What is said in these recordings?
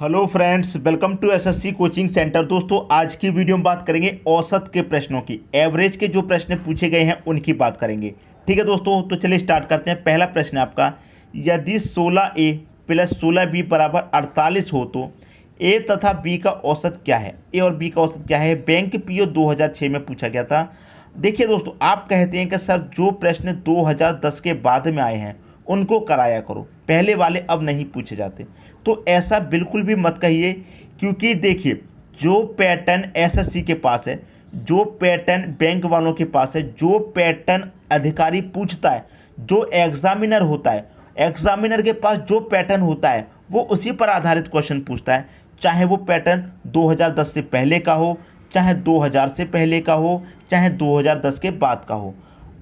Hello friends, welcome to SSC coaching centre. दोस्तों, आज की वीडियो में बात करेंगे औसत के प्रश्नों की। एवरेज के जो प्रश्न पूछे गए हैं उनकी बात करेंगे। ठीक है दोस्तों, तो चलिए स्टार्ट करते हैं। पहला प्रश्न है आपका, यदि 16A प्लस 16B बराबर 48 हो तो ए तथा बी का औसत क्या है। ए और बी का औसत क्या है, बैंक पीओ 2006 में पूछा गया था। देखिए दोस्तों, आप कहते हैं कि सर जो प्रश्न 2010 के बाद में आए हैं उनको कराया करो, पहले वाले अब नहीं पूछे जाते। तो ऐसा बिल्कुल भी मत कहिए, क्योंकि देखिए जो पैटर्न एसएससी के पास है, जो पैटर्न बैंक वालों के पास है, जो पैटर्न अधिकारी पूछता है, जो एग्जामिनर होता है, एग्जामिनर के पास जो पैटर्न होता है वो उसी पर आधारित क्वेश्चन पूछता है। चाहे वो पैटर्न 2010 से पहले का हो, चाहे 2000 से पहले का हो, चाहे 2010 के बाद का हो,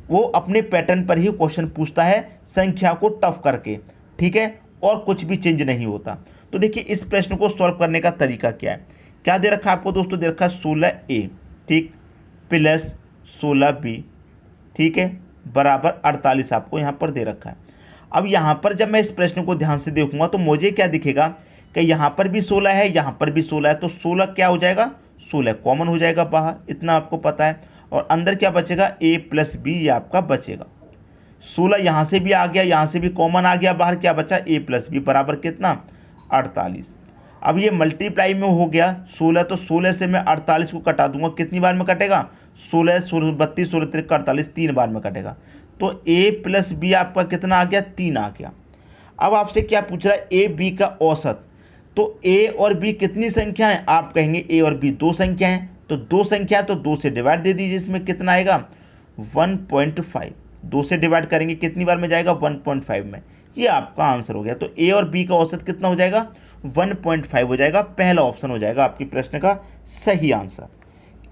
वो अपने पैटर्न पर ही क्वेश्चन पूछता है, संख्या को टफ करके। ठीक है, और कुछ भी चेंज नहीं होता। तो देखिए इस प्रश्न को सॉल्व करने का तरीका क्या है। क्या दे रखा है आपको दोस्तों, दे रखा है 16A ठीक प्लस 16B, ठीक है, बराबर 48 आपको यहाँ पर दे रखा है। अब यहाँ पर जब मैं इस प्रश्न को ध्यान से देखूंगा तो मुझे क्या दिखेगा कि यहाँ पर भी 16 है, यहाँ पर भी 16 है, तो 16 क्या हो जाएगा, 16 कॉमन हो जाएगा बाहर, इतना आपको पता है। और अंदर क्या बचेगा, A प्लस B ये आपका बचेगा। 16 यहाँ से भी आ गया, यहाँ से भी कॉमन आ गया बाहर, क्या बचा, A प्लस बी बराबर कितना, 48। अब ये मल्टीप्लाई में हो गया 16, तो 16 से मैं 48 को कटा दूंगा, कितनी बार में कटेगा, 16 16 32 16 3 48, 3 बार में कटेगा। तो A प्लस बी आपका कितना आ गया, 3 आ गया। अब आपसे क्या पूछ रहा है, A B का औसत। तो A और B कितनी संख्या है, आप कहेंगे A और B दो संख्या हैं, तो दो संख्या तो 2 से डिवाइड दे दीजिए, इसमें कितना आएगा 1.5। 2 से डिवाइड करेंगे कितनी बार में जाएगा, 1.5 में। ये आपका आंसर हो गया। तो A और B का औसत कितना हो जाएगा, 1.5 हो जाएगा। पहला ऑप्शन हो जाएगा आपकी प्रश्न का सही आंसर।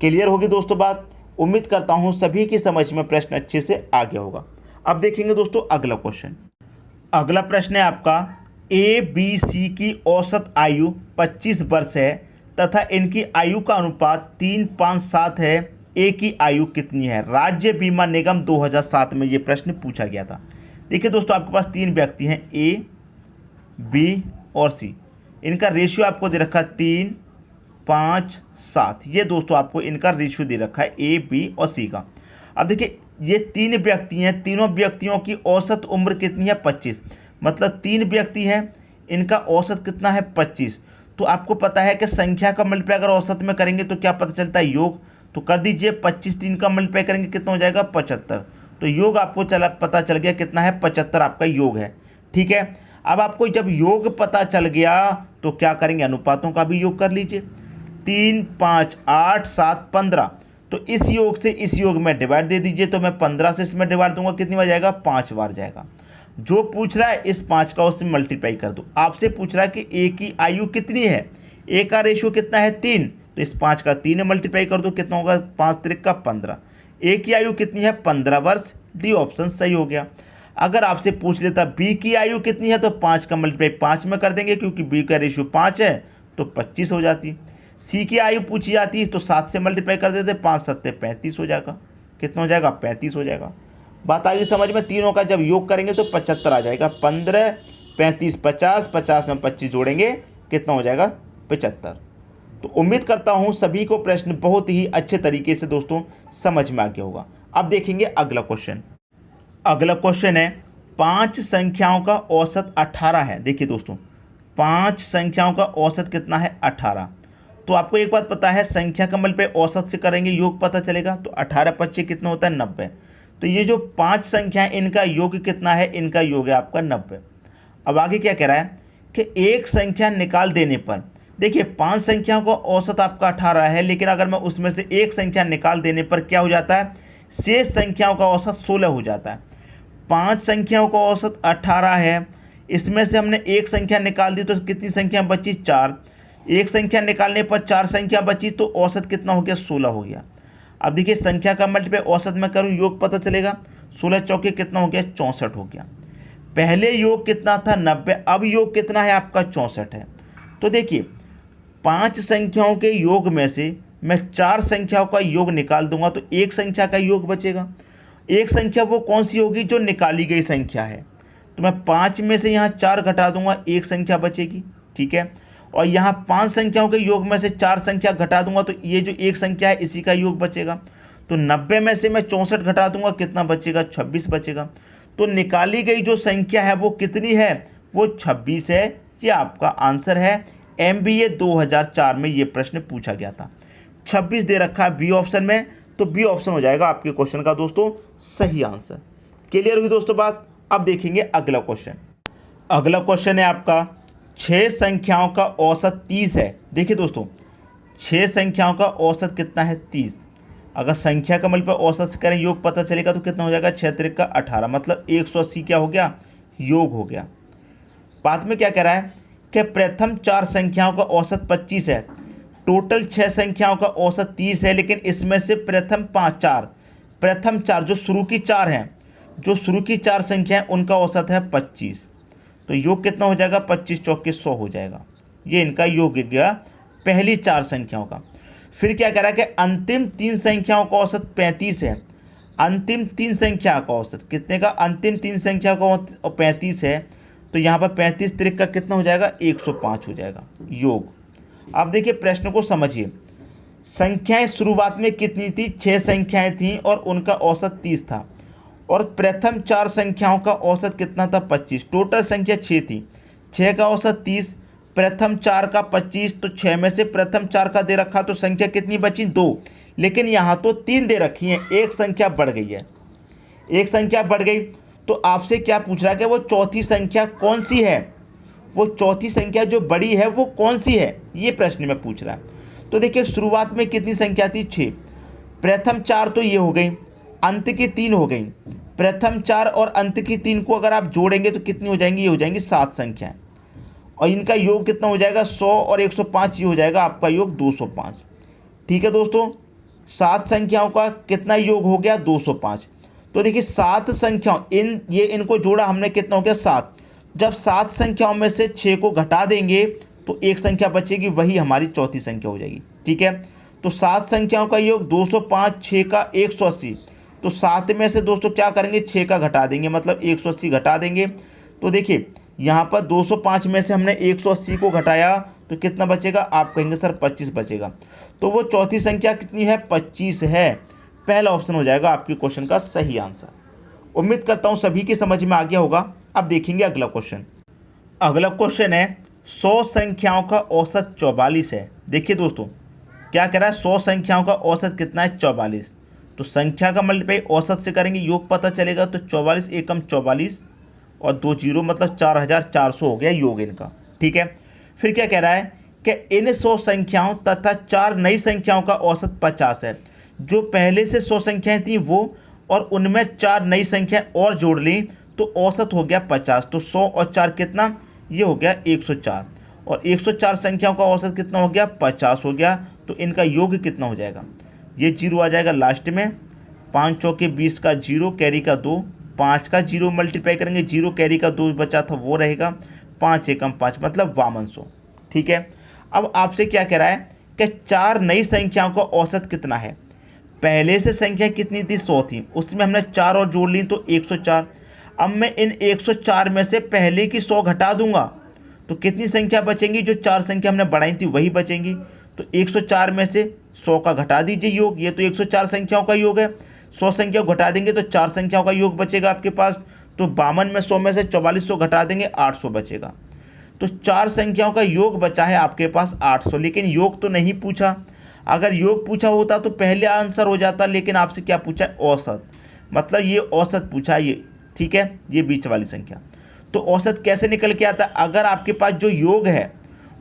क्लियर होगी दोस्तों बात। उम्मीद करता हूँ सभी की समझ में प्रश्न अच्छे से आ गया होगा। अब देखेंगे दोस्तों अगला क्वेश्चन। अगला प्रश्न है आपका, ABC की औसत आयु 25 वर्ष है तथा इनकी आयु का अनुपात 3:5:7 है। ए की आयु कितनी है। राज्य बीमा निगम 2007 में ये प्रश्न पूछा गया था। देखिए दोस्तों, आपके पास 3 व्यक्ति हैं, ए बी और सी। इनका रेशियो आपको दे रखा है 3:5:7। ये दोस्तों आपको इनका रेशियो दे रखा है ए बी और सी का। अब देखिए ये 3 व्यक्ति हैं, तीनों व्यक्तियों की औसत उम्र कितनी है, 25। मतलब 3 व्यक्ति हैं, इनका औसत कितना है, 25। तो आपको पता है कि संख्या का मल्टीप्लाई अगर औसत में करेंगे तो क्या पता चलता है, योग। तो कर दीजिए 25 3 का मल्टीप्लाई करेंगे कितना हो जाएगा, 75। तो योग आपको पता चल गया कितना है, 75 आपका योग है। ठीक है, अब आपको जब योग पता चल गया तो क्या करेंगे, अनुपातों का भी योग कर लीजिए। 3 5 8 7 15, तो इस योग से इस योग में डिवाइड दे दीजिए। तो मैं 15 से इसमें डिवाइड दूंगा, कितनी बार जाएगा, 5 बार जाएगा। जो पूछ रहा है इस 5 का उससे मल्टीप्लाई कर दो। आपसे पूछ रहा है कि ए की आयु कितनी है, ए का रेशियो कितना है, 3, तो इस 5 का 3 मल्टीप्लाई कर दो, कितना होगा, 5 3 का 15। ए की आयु कितनी है, 15 वर्ष। डी ऑप्शन सही हो गया। अगर आपसे पूछ लेता बी की आयु कितनी है, तो 5 का मल्टीप्लाई 5 में कर देंगे, क्योंकि बी का रेशियो 5 है, तो 25 हो जाती। सी की आयु पूछी जाती है तो 7 से मल्टीप्लाई कर देते, 5 7 35 हो जाएगा। कितना हो जाएगा, 35 हो जाएगा। बात आ गई समझ में। तीनों का जब योग करेंगे तो 75 आ जाएगा। 15 35 50, 50 में 25 जोड़ेंगे, कितना हो जाएगा, 75। तो उम्मीद करता हूं सभी को प्रश्न बहुत ही अच्छे तरीके से दोस्तों समझ में आ गया होगा। अब देखेंगे अगला क्वेश्चन। अगला क्वेश्चन है, 5 संख्याओं का औसत 18 है। देखिए दोस्तों, 5 संख्याओं का औसत कितना है, 18। तो आपको एक बात पता है, संख्या का मल्टीप्लाई औसत से करेंगे, योग पता चलेगा। तो 18 25 कितना होता है, 90। तो ये जो 5 संख्या है इनका योग कितना है, इनका योग है आपका 90। अब आगे क्या कह रहा है कि एक संख्या निकाल देने पर, देखिए 5 संख्याओं का औसत आपका 18 है, लेकिन अगर मैं उसमें से एक संख्या निकाल देने पर क्या हो जाता है, शेष संख्याओं का औसत 16 हो जाता है। 5 संख्याओं का औसत 18 है, इसमें से हमने एक संख्या निकाल दी तो कितनी संख्या बची, 4। एक संख्या निकालने पर 4 संख्या बची, तो औसत कितना हो गया, 16 हो गया। अब देखिए संख्या का मल्टीप्लाई औसत में करूं, योग पता चलेगा। 16 चौके कितना हो गया, 64 हो गया। पहले योग कितना था, 90। अब योग कितना है आपका, 64 है। तो देखिए 5 संख्याओं के योग में से मैं 4 संख्याओं का योग निकाल दूंगा तो एक संख्या का योग बचेगा। एक संख्या वो कौन सी होगी, जो निकाली गई संख्या है। तो मैं 5 में से यहाँ 4 घटा दूंगा, एक संख्या बचेगी। ठीक है, और यहाँ 5 संख्याओं के योग में से 4 संख्या घटा दूंगा तो ये जो एक संख्या है इसी का योग बचेगा। तो 90 में से मैं 64 घटा दूंगा, कितना बचेगा? 26 बचेगा। तो निकाली गई जो संख्या है वो कितनी है? वो 26 है। ये आपका आंसर है। MBA 2004 में ये प्रश्न पूछा गया था। 26 दे रखा है बी ऑप्शन में, तो बी ऑप्शन हो जाएगा आपके क्वेश्चन का दोस्तों सही आंसर। क्लियर हुई दोस्तों बात? अब देखेंगे अगला क्वेश्चन। अगला क्वेश्चन है आपका 6 संख्याओं का औसत 30 है। देखिए दोस्तों 6 संख्याओं का औसत कितना है? 30। अगर संख्या का मल्टीप्लाई औसत से करें योग पता चलेगा तो कितना हो जाएगा? 6 त्रिक का 18, मतलब 180 क्या हो गया? योग हो गया। बाद में क्या कह रहा है कि प्रथम 4 संख्याओं का औसत 25 है, टोटल 6 संख्याओं का औसत 30 है, लेकिन इसमें से प्रथम 4 जो शुरू की 4 हैं, जो शुरू की 4 संख्या है उनका औसत है 25। तो योग कितना हो जाएगा? 25 चौके 100 हो जाएगा। ये इनका योग गया पहली 4 संख्याओं का। फिर क्या कह रहा है कि अंतिम 3 संख्याओं का औसत 35 है। अंतिम 3 संख्या का औसत कितने का? अंतिम 3 संख्या का 35 है। तो यहाँ पर 35 त्रिक का कितना हो जाएगा? 105 हो जाएगा योग। अब देखिए प्रश्न को समझिए। संख्याएं शुरुआत में कितनी थी? 6 संख्याएं थीं और उनका औसत 30 था, और प्रथम 4 संख्याओं का औसत कितना था? 25। टोटल संख्या 6 थी, 6 का औसत 30, प्रथम 4 का 25, तो 6 में से प्रथम 4 का दे रखा तो संख्या कितनी बची? 2। लेकिन यहाँ तो 3 दे रखी है, एक संख्या बढ़ गई है, एक संख्या बढ़ गई। तो आपसे क्या पूछ रहा है कि वो चौथी संख्या कौन सी है? वो चौथी संख्या जो बड़ी है वो कौन सी है, ये प्रश्न में पूछ रहा है। तो देखिए शुरुआत में कितनी संख्या थी? 6। प्रथम 4 तो ये हो गई, अंत की 3 हो गई। प्रथम 4 और अंत की 3 को अगर आप जोड़ेंगे तो कितनी हो जाएंगी? ये हो जाएंगी 7 संख्याएं, और इनका योग कितना हो जाएगा? 100 और 105, ये हो जाएगा आपका योग 205। ठीक है दोस्तों, 7 संख्याओं का कितना योग हो गया? 205। तो देखिए 7 संख्याओं इनको जोड़ा हमने, कितना हो गया? 7। जब 7 संख्याओं में से 6 को घटा देंगे तो एक संख्या बचेगी, वही हमारी चौथी संख्या हो जाएगी। ठीक है, तो 7 संख्याओं का योग 205, 6 का 180। तो 7 में से दोस्तों क्या करेंगे? 6 का घटा देंगे, मतलब 180 घटा देंगे। तो देखिए यहाँ पर 205 में से हमने 180 को घटाया तो कितना बचेगा? आप कहेंगे सर 25 बचेगा। तो वो चौथी संख्या कितनी है? 25 है। पहला ऑप्शन हो जाएगा आपके क्वेश्चन का सही आंसर। उम्मीद करता हूँ सभी की समझ में आ गया होगा। अब देखेंगे अगला क्वेश्चन। अगला क्वेश्चन है 100 संख्याओं का औसत 44 है। देखिए दोस्तों क्या कह रहा है? 100 संख्याओं का औसत कितना है? 44। तो संख्या का मल्टीप्लाई औसत से करेंगे, योग पता चलेगा। तो 44 एकम 44 और 2 जीरो, मतलब 4400 हो गया योग इनका। ठीक है, फिर क्या कह रहा है कि इन 100 संख्याओं तथा 4 नई संख्याओं का औसत 50 है। जो पहले से 100 संख्याएं थी वो, और उनमें 4 नई संख्याएं और जोड़ ली तो औसत हो गया 50। तो 100 और 4 कितना? ये हो गया 104, और 104 संख्याओं का औसत कितना हो गया? 50 हो गया। तो इनका योग कितना हो जाएगा? ये जीरो आ जाएगा लास्ट में, 5 चौके 20 का जीरो, कैरी का 2, 5 का जीरो मल्टीप्लाई करेंगे, जीरो कैरी का 2 बचा था वो रहेगा, 5 एकम 5, मतलब 5200। ठीक है, अब आपसे क्या कह रहा है कि 4 नई संख्याओं का औसत कितना है? पहले से संख्या कितनी थी? 100 थी, उसमें हमने 4 और जोड़ ली तो 104। अब मैं इन 104 में से पहले की 100 घटा दूंगा तो कितनी संख्या बचेंगी? जो 4 संख्या हमने बढ़ाई थी वही बचेंगी। तो 104 में से 100 का घटा दीजिए योग, ये तो 104 संख्याओं का योग है। 100 संख्या घटा देंगे तो 4 संख्याओं का योग बचेगा आपके पास। तो 52 में 100 में से 4400 घटा देंगे, 800 बचेगा। तो 4 संख्याओं का योग बचा है आपके पास 800, लेकिन योग तो नहीं पूछा। अगर योग पूछा होता तो पहले आंसर हो जाता, लेकिन आपसे क्या पूछा है? औसत, मतलब ये औसत पूछा ये। ठीक है, ये बीच वाली संख्या। तो औसत कैसे निकल के आता है? अगर आपके पास जो योग है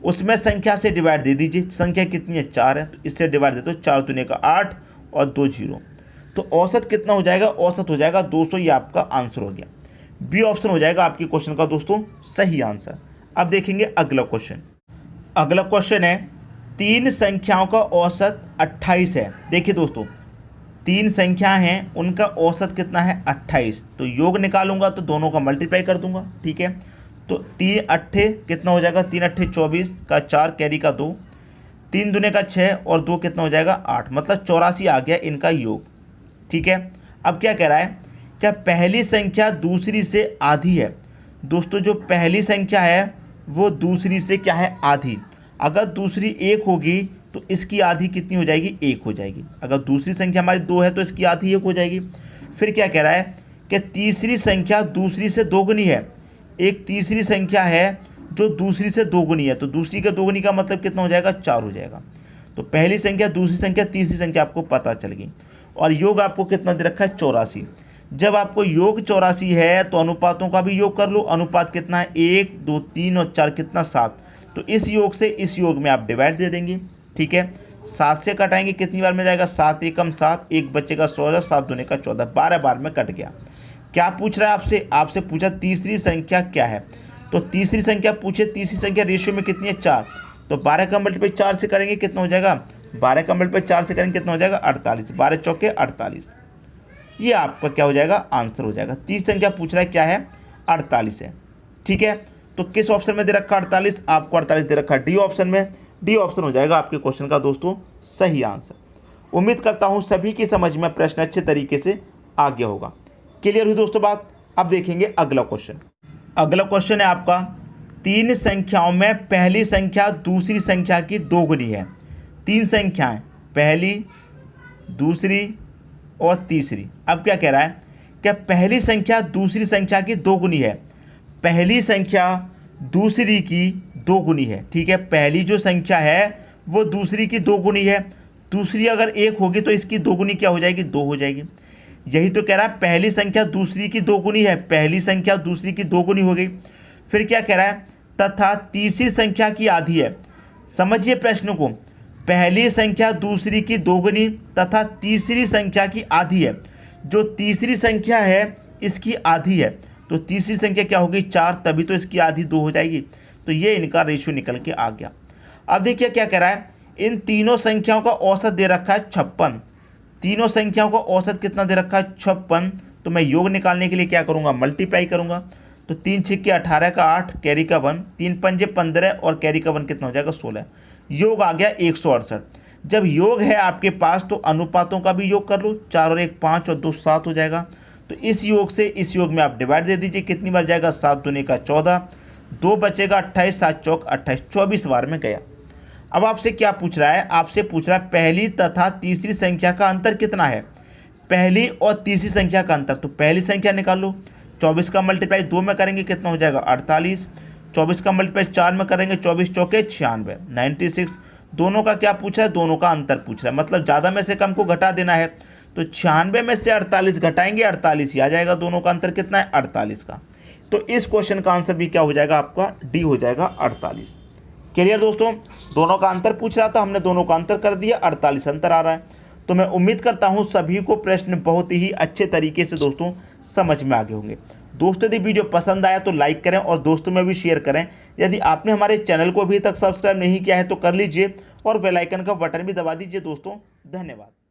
उसमें संख्या से डिवाइड दे दीजिए। संख्या कितनी है? 4 है, तो इससे डिवाइड दे दो, 4 दूने का 8 और 2 जीरो। तो औसत कितना हो जाएगा? औसत हो जाएगा 200। ये आपका आंसर हो गया। बी ऑप्शन हो जाएगा आपके क्वेश्चन का दोस्तों सही आंसर। अब देखेंगे अगला क्वेश्चन। अगला क्वेश्चन है 3 संख्याओं का औसत 28 है। देखिए दोस्तों 3 संख्या हैं, उनका औसत कितना है? 28। तो योग निकालूंगा तो दोनों का मल्टीप्लाई कर दूंगा। ठीक है, तो 3 अट्ठे कितना हो जाएगा? 3 अट्ठे 24 का 4, कैरी का 2, 3 दूने का 6 और 2 कितना हो जाएगा? 8, मतलब 84 आ गया इनका योग। ठीक है, अब क्या कह रहा है? क्या पहली संख्या दूसरी से आधी है? दोस्तों जो पहली संख्या है वो दूसरी से क्या है? आधी। अगर दूसरी 1 होगी तो इसकी आधी कितनी हो जाएगी, 1 हो जाएगी। अगर दूसरी संख्या हमारी 2 है तो इसकी आधी 1 हो जाएगी। फिर क्या कह रहा है कि तीसरी संख्या दूसरी से दोगुनी है। एक तीसरी संख्या है जो दूसरी से दोगुनी है, तो दूसरी का दोगुनी का मतलब कितना हो जाएगा, 4 हो जाएगा। तो पहली संख्या, दूसरी संख्या, तीसरी संख्या आपको पता चल गई। और योग आपको कितना दे रखा है, 84। जब आपको योग 84 है तो अनुपातों का भी योग कर लो। अनुपात कितना है, 1, 2, 3 और 4 कितना, 7। तो इस योग से इस योग में आप डिवाइड दे देंगे। ठीक है, 7 से कटाएंगे कितनी बार में जाएगा, 7 एकम 7, 1 बचेगा 16, 7 दूने का 14, 12 बार में कट गया। क्या पूछ रहा है आपसे, आपसे पूछा तीसरी संख्या क्या है। तो तीसरी संख्या पूछे, तीसरी संख्या रेशियो में कितनी है, 4। तो 12 का मल्टीप्लाई 4 से करेंगे कितना हो जाएगा, 12 का मल्टीप्लाई 4 से करेंगे कितना हो जाएगा, 48। 12 चौके 48। ये आपका क्या हो जाएगा, आंसर हो जाएगा। तीसरी संख्या पूछ रहा है क्या है, 48 है। ठीक है, तो किस ऑप्शन में दे रखा 48, आपको 48 दे रखा डी ऑप्शन में। डी ऑप्शन हो जाएगा आपके क्वेश्चन का दोस्तों सही आंसर। उम्मीद करता हूँ सभी की समझ में प्रश्न अच्छे तरीके से आ गया होगा। क्लियर हुई दोस्तों बात। अब देखेंगे अगला क्वेश्चन। अगला क्वेश्चन है आपका, 3 संख्याओं में पहली संख्या दूसरी संख्या की दोगुनी है। 3 संख्याएं, पहली, दूसरी और तीसरी। अब क्या कह रहा है कि पहली संख्या दूसरी संख्या की दोगुनी है। पहली संख्या दूसरी की दोगुनी है। ठीक है, पहली जो संख्या है वो दूसरी की दोगुनी है। दूसरी अगर 1 होगी तो इसकी दोगुनी क्या हो जाएगी, 2 हो जाएगी। यही तो कह रहा है, पहली संख्या दूसरी की दोगुनी है, पहली संख्या दूसरी की दोगुनी हो गई। फिर क्या कह रहा है, तथा तीसरी संख्या की आधी है। समझिए प्रश्न को, पहली संख्या दूसरी की दोगुनी तथा तीसरी संख्या की आधी है। जो तीसरी संख्या है इसकी आधी है, तो तीसरी संख्या क्या होगी, 4, तभी तो इसकी आधी 2 हो जाएगी। तो ये इनका रेशियो निकल के आ गया। अब देखिए क्या कह रहा है, इन तीनों संख्याओं का औसत दे रखा है 56। तीनों संख्याओं का औसत कितना दे रखा है, 56। तो मैं योग निकालने के लिए क्या करूँगा, मल्टीप्लाई करूँगा। तो 3 छिक्के 18 का 8, कैरी का 1, 3 पंजे 15 और कैरी का 1 कितना हो जाएगा, 16। योग आ गया 168। जब योग है आपके पास तो अनुपातों का भी योग कर लो। 4 और 1 5 और 2 7 हो जाएगा। तो इस योग से इस योग में आप डिवाइड दे दीजिए, कितनी बार जाएगा, 7 दूने का 14, 2 बचेगा 28, 7 चौक 28, 24 बार में गया। अब आपसे क्या पूछ रहा है, आपसे पूछ रहा है पहली तथा तीसरी संख्या का अंतर कितना है। पहली और तीसरी संख्या का अंतर, तो पहली संख्या निकाल लो। 24 का मल्टीप्लाई 2 में करेंगे कितना हो जाएगा, 48। 24 का मल्टीप्लाई 4 में करेंगे, 24 चौके 96, 96। दोनों का क्या पूछा है, दोनों का अंतर पूछ रहा है, मतलब ज़्यादा में से कम को घटा देना है। तो 96 में से 48 घटाएंगे, 48 ही आ जाएगा। दोनों का अंतर कितना है, 48 का। तो इस क्वेश्चन का आंसर भी क्या हो जाएगा आपका, डी हो जाएगा 48। क्लियर दोस्तों, दोनों का अंतर पूछ रहा था, हमने दोनों का अंतर कर दिया, 48 अंतर आ रहा है। तो मैं उम्मीद करता हूं सभी को प्रश्न बहुत ही अच्छे तरीके से दोस्तों समझ में आ गए होंगे। दोस्तों यदि वीडियो पसंद आया तो लाइक करें और दोस्तों में भी शेयर करें। यदि आपने हमारे चैनल को अभी तक सब्सक्राइब नहीं किया है तो कर लीजिए और बेल आइकन का बटन भी दबा दीजिए दोस्तों। धन्यवाद।